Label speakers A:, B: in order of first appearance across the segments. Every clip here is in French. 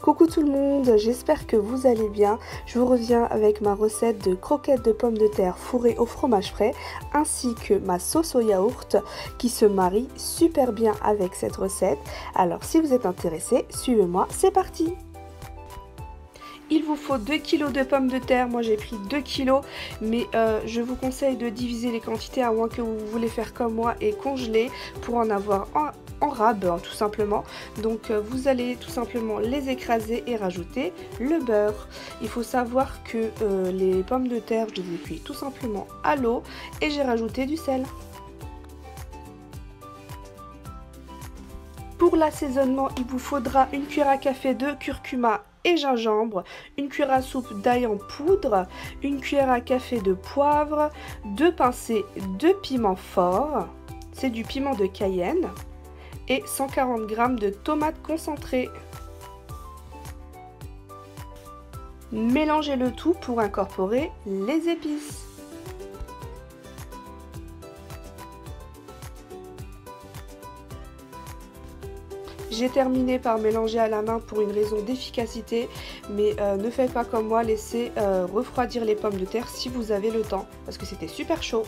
A: Coucou tout le monde, j'espère que vous allez bien. Je vous reviens avec ma recette de croquettes de pommes de terre fourrées au fromage frais ainsi que ma sauce au yaourt qui se marie super bien avec cette recette. Alors si vous êtes intéressé, suivez-moi, c'est parti! Il vous faut 2 kg de pommes de terre, moi j'ai pris 2 kg, mais je vous conseille de diviser les quantités à moins que vous voulez faire comme moi et congeler pour en avoir en rab tout simplement. Donc vous allez tout simplement les écraser et rajouter le beurre. Il faut savoir que les pommes de terre, je les ai cuites tout simplement à l'eau et j'ai rajouté du sel. Pour l'assaisonnement, il vous faudra une cuillère à café de curcuma et gingembre, une cuillère à soupe d'ail en poudre, une cuillère à café de poivre, 2 pincées de piment fort, c'est du piment de Cayenne, et 140 g de tomates concentrées. Mélangez le tout pour incorporer les épices. J'ai terminé par mélanger à la main pour une raison d'efficacité, mais ne faites pas comme moi, laissez refroidir les pommes de terre si vous avez le temps, parce que c'était super chaud.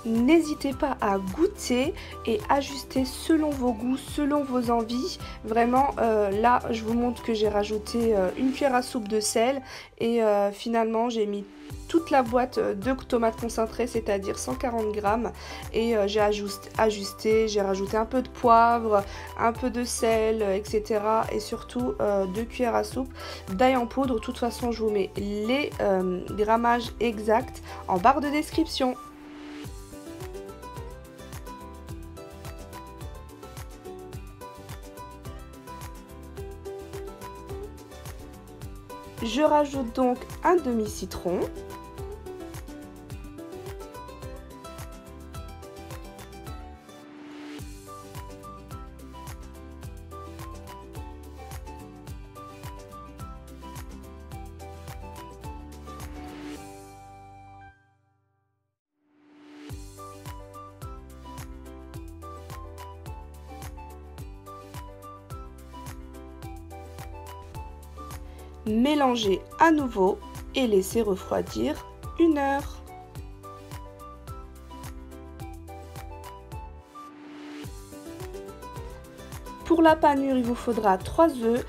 A: N'hésitez pas à goûter et ajuster selon vos goûts, selon vos envies. Vraiment, là, je vous montre que j'ai rajouté une cuillère à soupe de sel et finalement, j'ai mis toute la boîte de tomates concentrées, c'est-à-dire 140 g. Et j'ai ajusté, j'ai rajouté un peu de poivre, un peu de sel, etc. Et surtout 2 cuillères à soupe d'ail en poudre. De toute façon, je vous mets les grammages exacts en barre de description. Je rajoute donc un demi-citron. Mélangez à nouveau et laissez refroidir 1 heure. Pour la panure, il vous faudra 3 œufs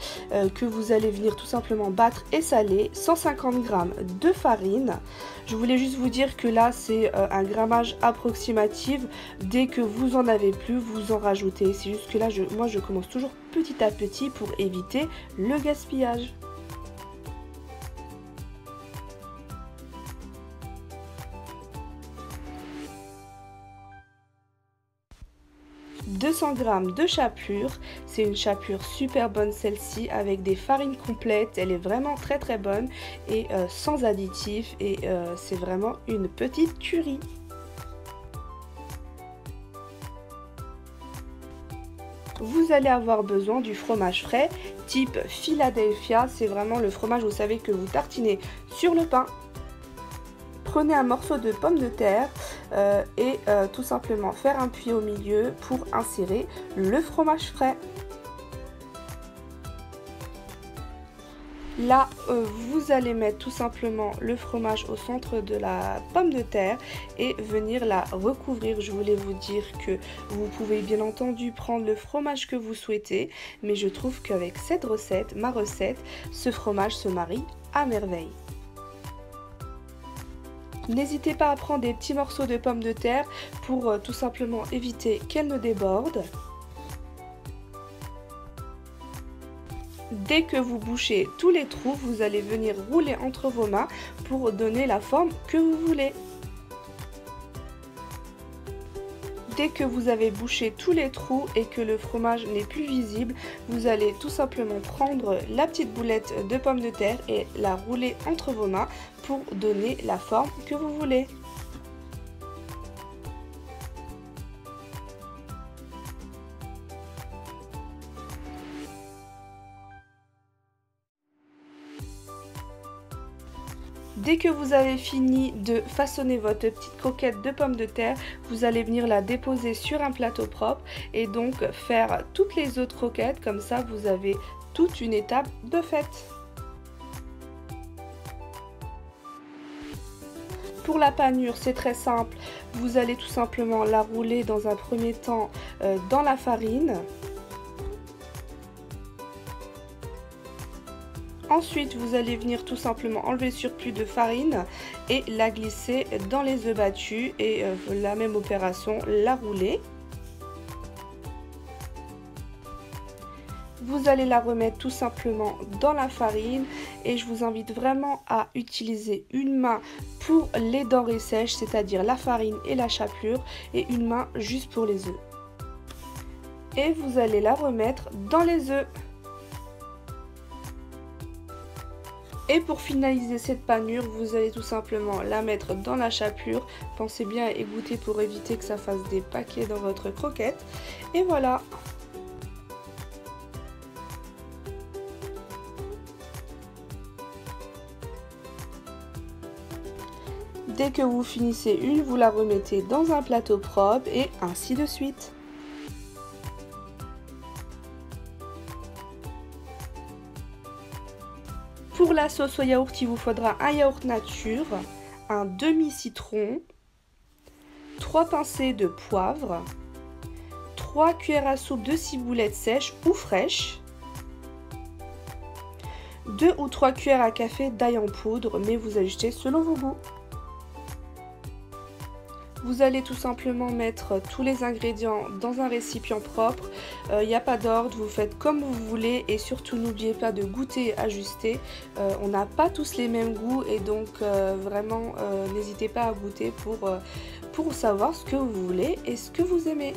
A: que vous allez venir tout simplement battre et saler, 150 g de farine. Je voulais juste vous dire que là c'est un grammage approximatif. Dès que vous en avez plus, vous en rajoutez. C'est juste que là, moi je commence toujours petit à petit pour éviter le gaspillage. « 200 g de chapelure, c'est une chapelure super bonne celle-ci avec des farines complètes, elle est vraiment très bonne et sans additifs et c'est vraiment une petite tuerie. Vous allez avoir besoin du fromage frais type Philadelphia, c'est vraiment le fromage, vous savez, que vous tartinez sur le pain. Prenez un morceau de pomme de terre et tout simplement faire un puits au milieu pour insérer le fromage frais. Là, vous allez mettre tout simplement le fromage au centre de la pomme de terre et venir la recouvrir. Je voulais vous dire que vous pouvez bien entendu prendre le fromage que vous souhaitez, mais je trouve qu'avec cette recette, ma recette, ce fromage se marie à merveille. N'hésitez pas à prendre des petits morceaux de pommes de terre pour tout simplement éviter qu'elles ne débordent. Dès que vous bouchez tous les trous, vous allez venir rouler entre vos mains pour donner la forme que vous voulez. Dès que vous avez bouché tous les trous et que le fromage n'est plus visible, vous allez tout simplement prendre la petite boulette de pommes de terre et la rouler entre vos mains pour donner la forme que vous voulez. Dès que vous avez fini de façonner votre petite croquette de pommes de terre, vous allez venir la déposer sur un plateau propre et donc faire toutes les autres croquettes. Comme ça, vous avez toute une étape de fait. Pour la panure, c'est très simple. Vous allez tout simplement la rouler dans un premier temps dans la farine. Ensuite, vous allez venir tout simplement enlever le surplus de farine et la glisser dans les œufs battus et la même opération, la rouler. Vous allez la remettre tout simplement dans la farine et je vous invite vraiment à utiliser une main pour les denrées sèches, c'est-à-dire la farine et la chapelure, et une main juste pour les œufs. Et vous allez la remettre dans les œufs. Et pour finaliser cette panure, vous allez tout simplement la mettre dans la chapelure. Pensez bien à égoutter pour éviter que ça fasse des paquets dans votre croquette. Et voilà. Dès que vous finissez une, vous la remettez dans un plateau propre et ainsi de suite. Pour la sauce au yaourt, il vous faudra un yaourt nature, un demi-citron, 3 pincées de poivre, 3 cuillères à soupe de ciboulettes sèches ou fraîches, 2 ou 3 cuillères à café d'ail en poudre, mais vous ajustez selon vos goûts. Vous allez tout simplement mettre tous les ingrédients dans un récipient propre. Il n'y a pas d'ordre, vous faites comme vous voulez et surtout n'oubliez pas de goûter et ajuster. On n'a pas tous les mêmes goûts et donc vraiment n'hésitez pas à goûter pour savoir ce que vous voulez et ce que vous aimez.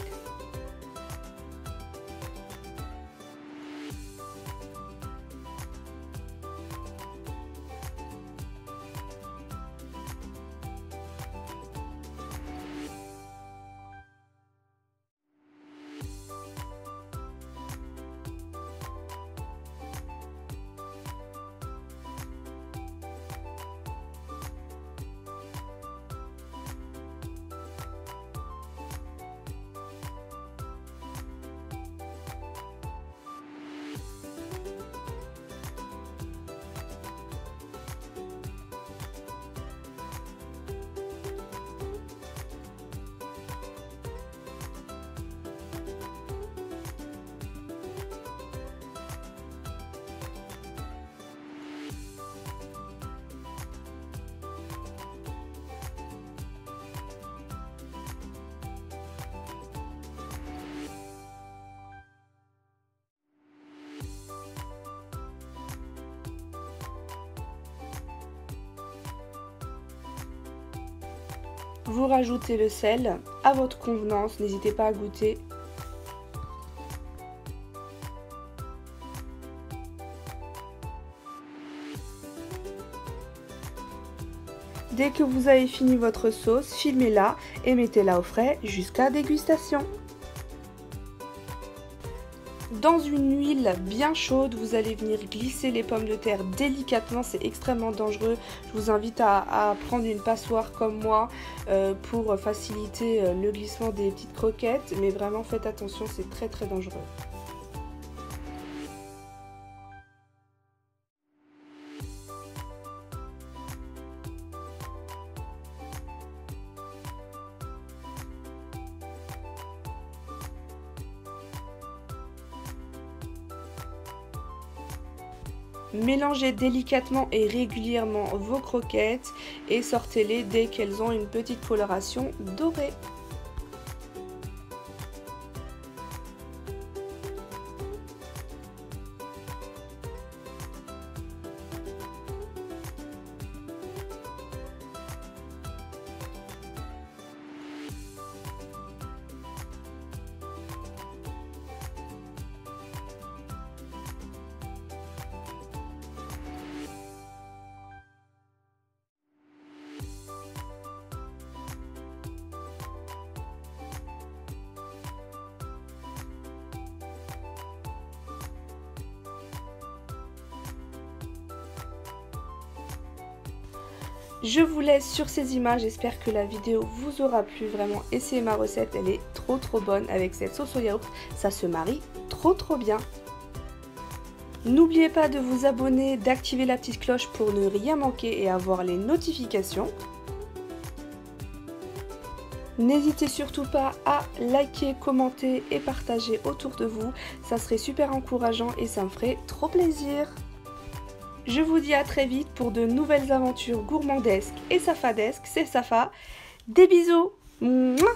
A: Vous rajoutez le sel à votre convenance, n'hésitez pas à goûter. Dès que vous avez fini votre sauce, filmez-la et mettez-la au frais jusqu'à dégustation. Dans une huile bien chaude, vous allez venir glisser les pommes de terre délicatement, c'est extrêmement dangereux. Je vous invite à prendre une passoire comme moi pour faciliter le glissement des petites croquettes, mais vraiment faites attention, c'est très très dangereux. Mélangez délicatement et régulièrement vos croquettes et sortez-les dès qu'elles ont une petite coloration dorée. Je vous laisse sur ces images, j'espère que la vidéo vous aura plu, vraiment essayez ma recette, elle est trop bonne avec cette sauce au yaourt, ça se marie trop bien. N'oubliez pas de vous abonner, d'activer la petite cloche pour ne rien manquer et avoir les notifications. N'hésitez surtout pas à liker, commenter et partager autour de vous. Ça serait super encourageant et ça me ferait trop plaisir. Je vous dis à très vite pour de nouvelles aventures gourmandesques et safadesques. C'est Safa. Des bisous. Mouah.